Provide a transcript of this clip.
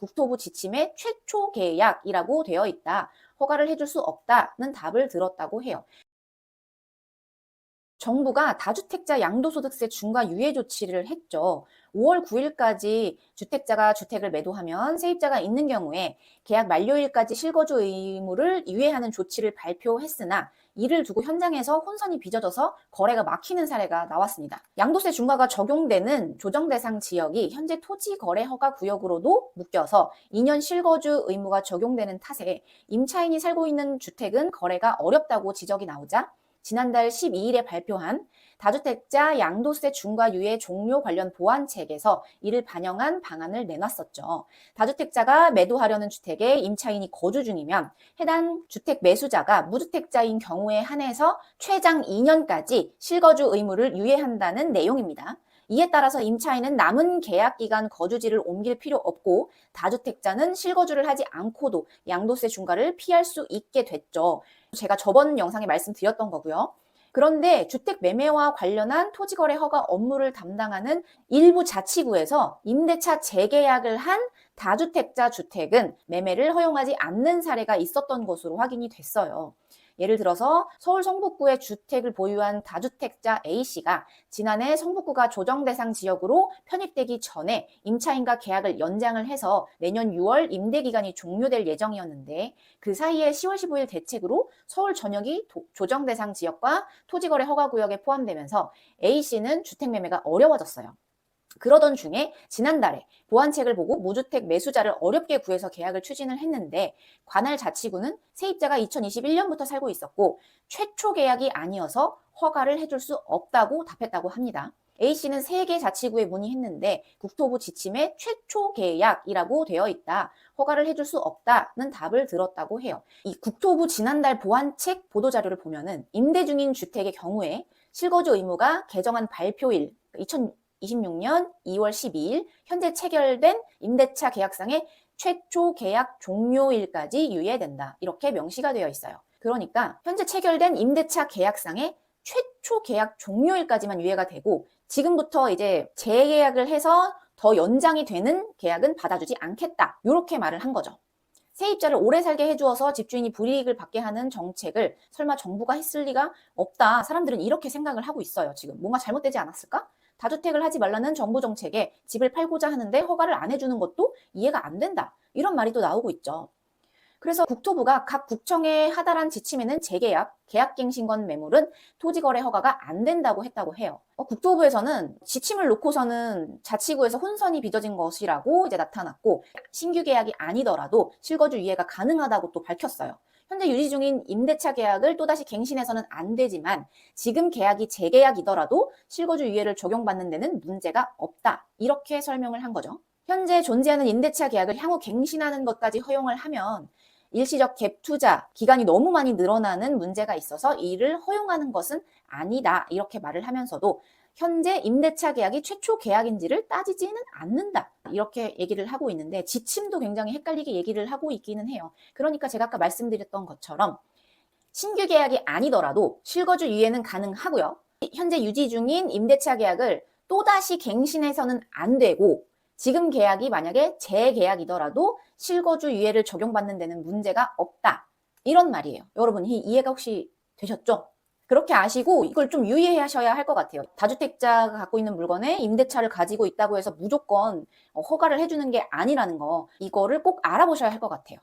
국토부 지침의 최초 계약이라고 되어 있다. 허가를 해줄 수 없다는 답을 들었다고 해요. 정부가 다주택자 양도소득세 중과 유예 조치를 했죠. 5월 9일까지 주택자가 주택을 매도하면 세입자가 있는 경우에 계약 만료일까지 실거주 의무를 유예하는 조치를 발표했으나 이를 두고 현장에서 혼선이 빚어져서 거래가 막히는 사례가 나왔습니다. 양도세 중과가 적용되는 조정 대상 지역이 현재 토지 거래 허가 구역으로도 묶여서 2년 실거주 의무가 적용되는 탓에 임차인이 살고 있는 주택은 거래가 어렵다고 지적이 나오자 지난달 12일에 발표한 다주택자 양도세 중과 유예 종료 관련 보완책에서 이를 반영한 방안을 내놨었죠. 다주택자가 매도하려는 주택에 임차인이 거주 중이면 해당 주택 매수자가 무주택자인 경우에 한해서 최장 2년까지 실거주 의무를 유예한다는 내용입니다. 이에 따라서 임차인은 남은 계약기간 거주지를 옮길 필요 없고 다주택자는 실거주를 하지 않고도 양도세 중과를 피할 수 있게 됐죠. 제가 저번 영상에 말씀드렸던 거고요. 그런데 주택 매매와 관련한 토지거래 허가 업무를 담당하는 일부 자치구에서 임대차 재계약을 한 다주택자 주택은 매매를 허용하지 않는 사례가 있었던 것으로 확인이 됐어요. 예를 들어서 서울 성북구에 주택을 보유한 다주택자 A씨가 지난해 성북구가 조정 대상 지역으로 편입되기 전에 임차인과 계약을 연장을 해서 내년 6월 임대 기간이 종료될 예정이었는데 그 사이에 10월 15일 대책으로 서울 전역이 조정 대상 지역과 토지거래 허가구역에 포함되면서 A씨는 주택 매매가 어려워졌어요. 그러던 중에 지난달에 보완책을 보고 무주택 매수자를 어렵게 구해서 계약을 추진을 했는데 관할 자치구는 세입자가 2021년부터 살고 있었고 최초 계약이 아니어서 허가를 해줄 수 없다고 답했다고 합니다. A씨는 3개 자치구에 문의했는데 국토부 지침에 최초 계약이라고 되어 있다. 허가를 해줄 수 없다는 답을 들었다고 해요. 이 국토부 지난달 보완책 보도자료를 보면은 임대 중인 주택의 경우에 실거주 의무가 개정안 발표일 2026년 2월 12일 현재 체결된 임대차 계약상의 최초 계약 종료일까지 유예된다. 이렇게 명시가 되어 있어요. 그러니까 현재 체결된 임대차 계약상의 최초 계약 종료일까지만 유예가 되고 지금부터 이제 재계약을 해서 더 연장이 되는 계약은 받아주지 않겠다. 이렇게 말을 한 거죠. 세입자를 오래 살게 해주어서 집주인이 불이익을 받게 하는 정책을 설마 정부가 했을 리가 없다. 사람들은 이렇게 생각을 하고 있어요. 지금 뭔가 잘못되지 않았을까? 다주택을 하지 말라는 정부 정책에 집을 팔고자 하는데 허가를 안 해주는 것도 이해가 안 된다. 이런 말이 또 나오고 있죠. 그래서 국토부가 각 구청에 하달한 지침에는 재계약, 계약갱신권 매물은 토지거래 허가가 안 된다고 했다고 해요. 국토부에서는 지침을 놓고서는 자치구에서 혼선이 빚어진 것이라고 이제 나타났고 신규 계약이 아니더라도 실거주 유예가 가능하다고 또 밝혔어요. 현재 유지 중인 임대차 계약을 또다시 갱신해서는 안 되지만 지금 계약이 재계약이더라도 실거주 유예를 적용받는 데는 문제가 없다. 이렇게 설명을 한 거죠. 현재 존재하는 임대차 계약을 향후 갱신하는 것까지 허용을 하면 일시적 갭 투자 기간이 너무 많이 늘어나는 문제가 있어서 이를 허용하는 것은 아니다. 이렇게 말을 하면서도 현재 임대차 계약이 최초 계약인지를 따지지는 않는다. 이렇게 얘기를 하고 있는데 지침도 굉장히 헷갈리게 얘기를 하고 있기는 해요. 그러니까 제가 아까 말씀드렸던 것처럼 신규 계약이 아니더라도 실거주 유예는 가능하고요. 현재 유지 중인 임대차 계약을 또다시 갱신해서는 안 되고 지금 계약이 만약에 재계약이더라도 실거주 유예를 적용받는 데는 문제가 없다. 이런 말이에요. 여러분 이해가 혹시 되셨죠? 그렇게 아시고 이걸 좀 유의하셔야 할 것 같아요. 다주택자가 갖고 있는 물건에 임대차를 가지고 있다고 해서 무조건 허가를 해주는 게 아니라는 거 이거를 꼭 알아보셔야 할 것 같아요.